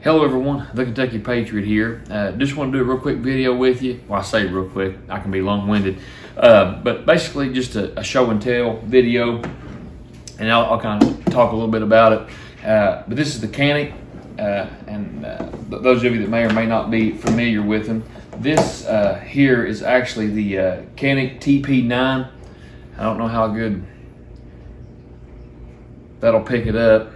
Hello everyone, the Kentucky Patriot here. Just want to do a real quick video with you. Well, I say real quick, I can be long-winded. But basically just a show and tell video, and I'll kind of talk a little bit about it. But this is the Canik, and those of you that may or may not be familiar with them, this here is actually the Canik TP9. I don't know how good that'll pick it up.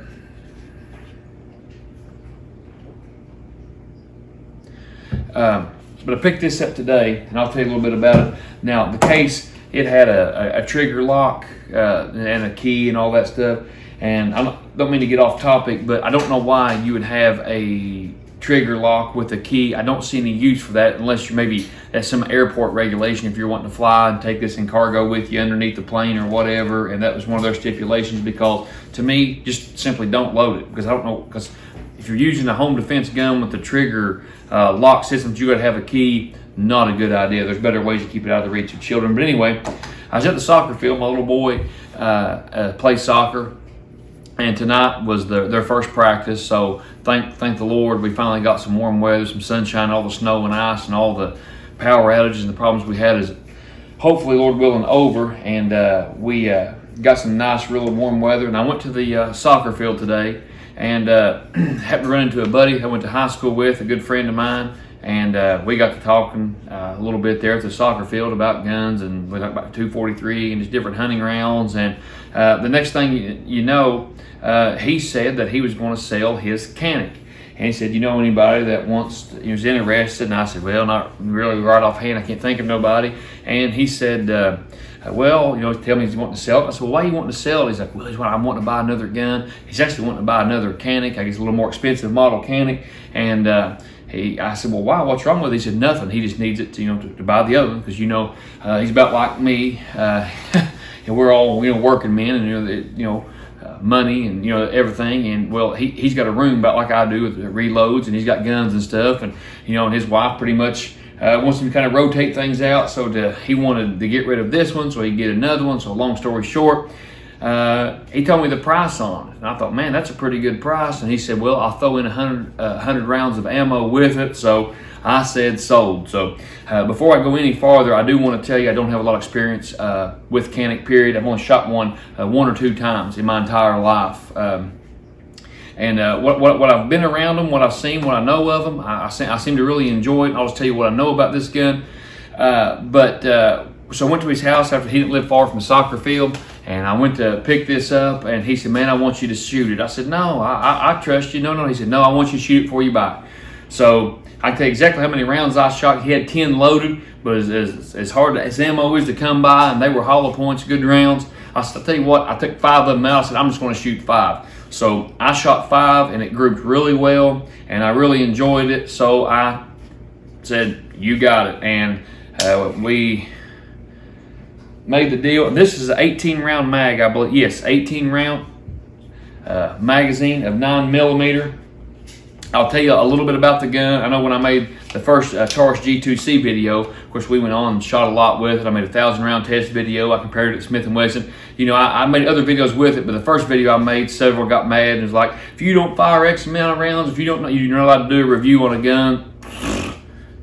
But I picked this up today, and I'll tell you a little bit about it. Now, the case, it had a trigger lock and a key and all that stuff. And I don't mean to get off topic, but I don't know why you would have a trigger lock with a key. I don't see any use for that unless you maybe that's some airport regulation if you're wanting to fly and take this in cargo with you underneath the plane or whatever. And that was one of their stipulations, because to me, just simply don't load it, because I don't know, because if you're using a home defense gun with the trigger lock systems, you got to have a key. Not a good idea. There's better ways to keep it out of the reach of children. But anyway, I was at the soccer field. My little boy plays soccer, and tonight was their first practice. So thank the Lord, we finally got some warm weather, some sunshine. All the snow and ice and all the power outages and the problems we had is hopefully, Lord willing, over. And we got some nice, really warm weather. And I went to the soccer field today, and happened to run into a buddy I went to high school with, a good friend of mine, and we got to talking a little bit there at the soccer field about guns, and we talked about 243 and just different hunting rounds. And the next thing you know, he said that he was going to sell his Canik, and he said, "You know anybody that wants, was interested?" And I said, "Well, not really right offhand. I can't think of nobody." And he said, "Well, tell me he's wanting to sell it." I said, "Well, why are you wanting to sell it?" He's like, "Well, I'm wanting to buy another gun." He's actually wanting to buy another Canik. I guess a little more expensive model Canik. And I said, "Well, why? What's wrong with it?" He said, "Nothing. He just needs it to buy the other one, because he's about like me, and we're all working men, and money and everything. And well, he's got a room about like I do with reloads, and he's got guns and stuff, and and his wife pretty much wants him to kind of rotate things out. So he wanted to get rid of this one so he could get another one. So long story short, he told me the price on it, and I thought, man, that's a pretty good price. And he said, "Well, I'll throw in 100 rounds of ammo with it." So I said, sold. So before I go any farther, I do want to tell you I don't have a lot of experience with Canik, period. I've only shot one or two times in my entire life. And what I've been around them, what I've seen, what I know of them, I seem to really enjoy it. And I'll just tell you what I know about this gun. So I went to his house after he didn't live far from the soccer field, and I went to pick this up, and he said, "Man, I want you to shoot it." I said, "No, I trust you." No. He said, "No, I want you to shoot it before you buy it." So I can tell you exactly how many rounds I shot. He had 10 loaded, but as hard as ammo is to come by, and they were hollow points, good rounds. I'll tell you what, I took 5 of them out. I said, "I'm just going to shoot 5. So I shot 5, and it grouped really well, and I really enjoyed it. So I said, "You got it." And we made the deal. This is an 18 round mag, I believe. Yes, 18 round magazine of 9mm. I'll tell you a little bit about the gun. I know when I made the first Taurus G2C video, of course, we went on and shot a lot with it. I made a 1,000 round test video. I compared it to Smith & Wesson. I made other videos with it, but the first video I made, several got mad and was like, "If you don't fire X amount of rounds, if you don't know, you're not allowed to do a review on a gun."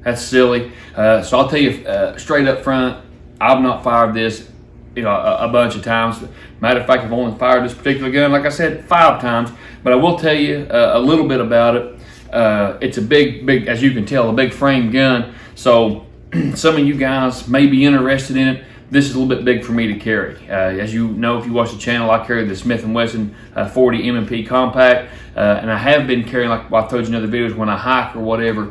That's silly. So I'll tell you straight up front, I've not fired this a bunch of times. Matter of fact, I've only fired this particular gun, like I said, 5 times. But I will tell you a little bit about it. It's a big, as you can tell, a big frame gun. So some of you guys may be interested in it. This is a little bit big for me to carry. As you know, if you watch the channel, I carry the Smith & Wesson 40 M&P compact, and I have been carrying, like I told you in other videos, when I hike or whatever,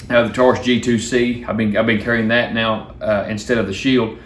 the Taurus G2C. I've been carrying that now instead of the Shield.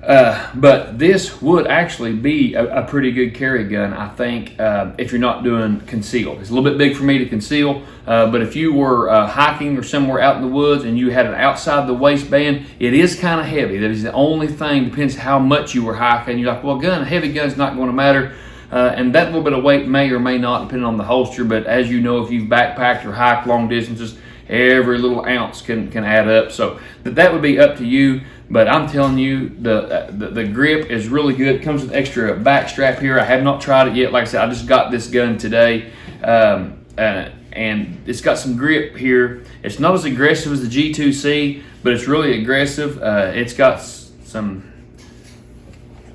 But this would actually be a pretty good carry gun, I think, if you're not doing concealed. It's a little bit big for me to conceal, but if you were hiking or somewhere out in the woods and you had it outside the waistband, it is kind of heavy. That is the only thing. Depends how much you were hiking. You're like, well, a heavy gun's not going to matter. And that little bit of weight may or may not, depending on the holster. But as you know, if you've backpacked or hiked long distances, every little ounce can add up. So that would be up to you. But I'm telling you, the grip is really good. It comes with extra back strap here. I have not tried it yet. Like I said, I just got this gun today. And and it's got some grip here. It's not as aggressive as the G2C, but it's really aggressive. It's got some,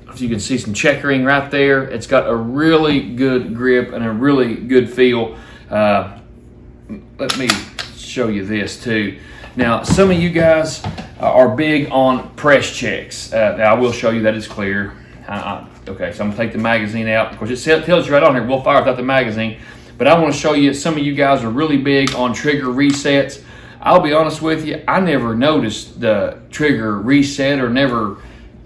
if you can see, some checkering right there. It's got a really good grip and a really good feel. Let me show you this too. Now, some of you guys are big on press checks. Now, I will show you that it's clear. Okay, so I'm gonna take the magazine out. Of course, it tells you right on here, we'll fire without the magazine. But I want to show you, some of you guys are really big on trigger resets. I'll be honest with you, I never noticed the trigger reset, or never.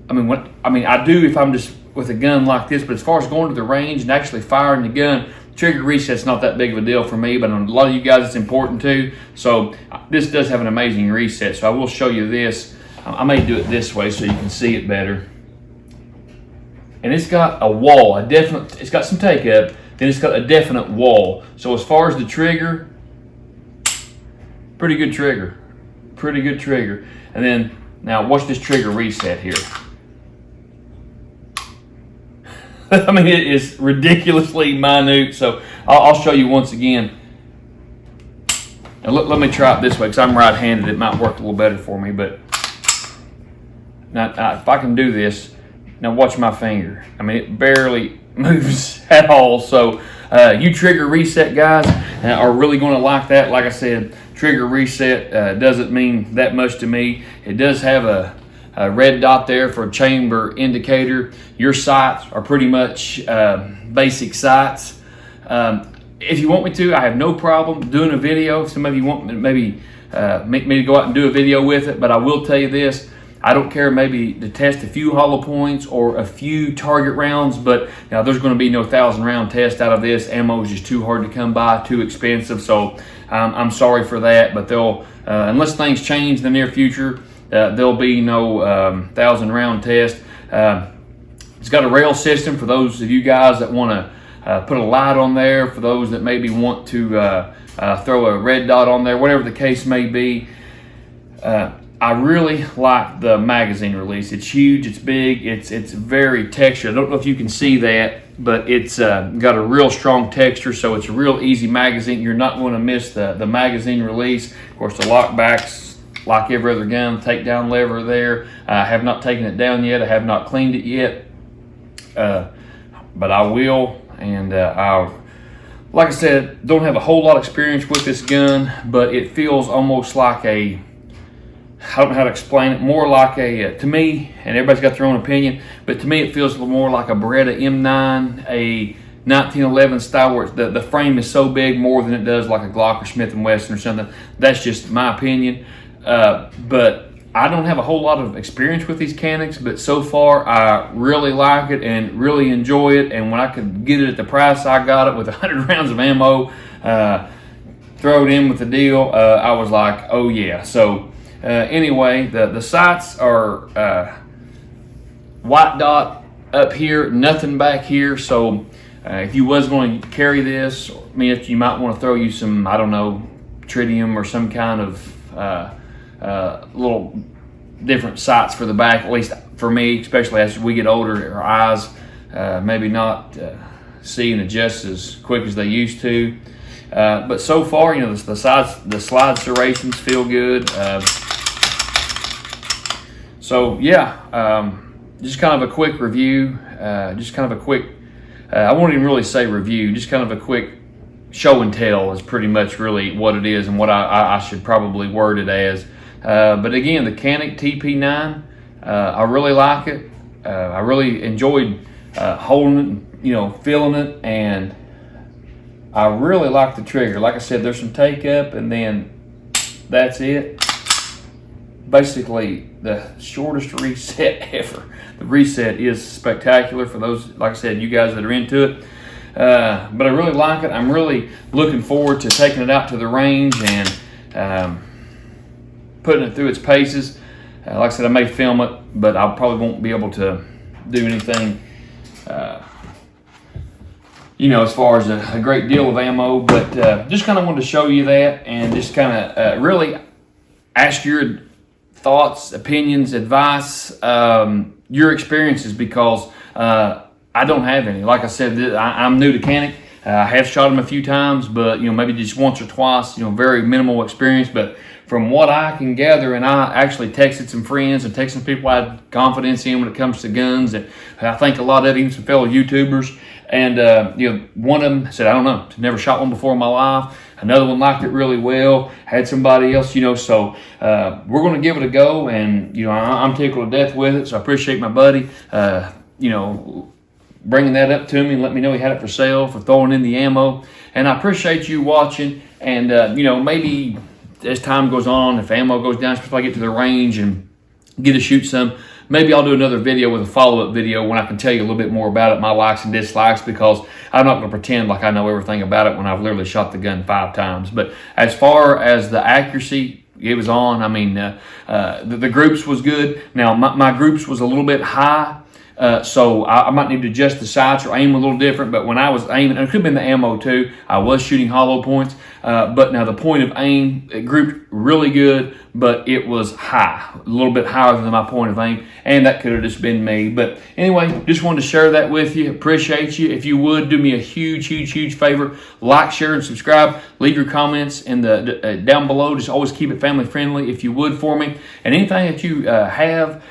I mean, I do if I'm just with a gun like this. But as far as going to the range and actually firing the gun, trigger reset's not that big of a deal for me. But on a lot of you guys, it's important too. So this does have an amazing reset. So I will show you this. I may do it this way so you can see it better. And it's got a wall, it's got some take up, then it's got a definite wall. So as far as the trigger, pretty good trigger. And then, now watch this trigger reset here. I mean, it is ridiculously minute. So I'll show you once again. Now let me try it this way, because I'm right-handed. It might work a little better for me, but now if I can do this, now watch my finger. I mean, it barely moves at all. So you trigger reset guys are really going to like that. Like I said, trigger reset doesn't mean that much to me. It does have a red dot there for a chamber indicator. Your sights are pretty much basic sights. If you want me to, I have no problem doing a video. If some of you want maybe make me to go out and do a video with it, but I will tell you this. I don't care maybe to test a few hollow points or a few target rounds, but now there's going to be no 1,000-round test out of this. Ammo is just too hard to come by, too expensive. So I'm sorry for that, but they'll unless things change in the near future, there'll be no 1,000-round test. It's got a rail system for those of you guys that want to put a light on there, for those that maybe want to throw a red dot on there, whatever the case may be. I really like the magazine release. It's huge, it's big, it's very textured. I don't know if you can see that, but it's got a real strong texture, so it's a real easy magazine. You're not going to miss the magazine release. Of course, the lockbacks, like every other gun, takedown lever there. I have not taken it down yet. I have not cleaned it yet, but I will. And like I said, don't have a whole lot of experience with this gun, but it feels almost like a, I don't know how to explain it, more like a, to me, and everybody's got their own opinion, but to me it feels a little more like a Beretta M9, a 1911 style, where the frame is so big more than it does like a Glock or Smith & Wesson or something. That's just my opinion. But I don't have a whole lot of experience with these Caniks, but so far I really like it and really enjoy it. And when I could get it at the price I got it, with 100 rounds of ammo, throw it in with the deal, I was like, oh yeah. So anyway, the sights are white dot up here, nothing back here. So if you was going to carry this, I mean, if you might want to throw you some, I don't know, tritium or some kind of little different sights for the back, at least for me, especially as we get older, our eyes maybe not see and adjust as quick as they used to. But so far, you know, the slide serrations feel good. So yeah, just kind of a quick review, just kind of a quick, I won't even really say review, just kind of a quick show and tell is pretty much really what it is, and what I should probably word it as. But again, the Canik TP9, I really like it. I really enjoyed holding it, you know, feeling it, and I really like the trigger. Like I said, there's some take up, and then that's it. Basically, the shortest reset ever. The reset is spectacular for those, like I said, you guys that are into it. But I really like it. I'm really looking forward to taking it out to the range and putting it through its paces. Like I said, I may film it, but I probably won't be able to do anything, you know, as far as a great deal of ammo. But just kind of wanted to show you that, and just kind of really ask your thoughts, opinions, advice, your experiences, because I don't have any. Like I said, I'm new to Canik. I have shot them a few times, but maybe just once or twice. Very minimal experience, but from what I can gather, and I actually texted some friends and texted some people I had confidence in when it comes to guns, and I think a lot of even some fellow YouTubers. And one of them said, I don't know, never shot one before in my life. Another one liked it really well. Had somebody else, so we're going to give it a go. And I'm tickled to death with it. So I appreciate my buddy, bringing that up to me and let me know he had it for sale, for throwing in the ammo. And I appreciate you watching. And maybe as time goes on, if ammo goes down, especially if I get to the range and get to shoot some, maybe I'll do another video with a follow-up video when I can tell you a little bit more about it, my likes and dislikes, because I'm not going to pretend like I know everything about it when I've literally shot the gun 5 times. But as far as the accuracy, it was on. I mean, the groups was good. Now, my groups was a little bit high. So I might need to adjust the sights or aim a little different, but when I was aiming, and it could have been the ammo too, I was shooting hollow points, but now the point of aim, it grouped really good, but it was high, a little bit higher than my point of aim, and that could have just been me. But anyway, just wanted to share that with you. Appreciate you. If you would, do me a huge favor, like, share, and subscribe. Leave your comments in the down below. Just always keep it family friendly if you would for me. And anything that you have,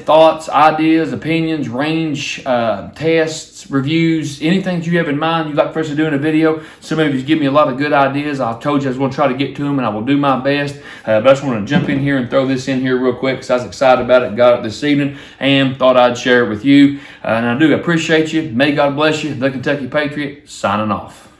thoughts, ideas, opinions, range, tests, reviews, anything that you have in mind you'd like for us to do in a video. Some of you give me a lot of good ideas. I told you I was going to try to get to them, and I will do my best. But I just want to jump in here and throw this in here real quick because I was excited about it, got it this evening, and thought I'd share it with you. And I do appreciate you. May God bless you. The Kentucky Patriot, signing off.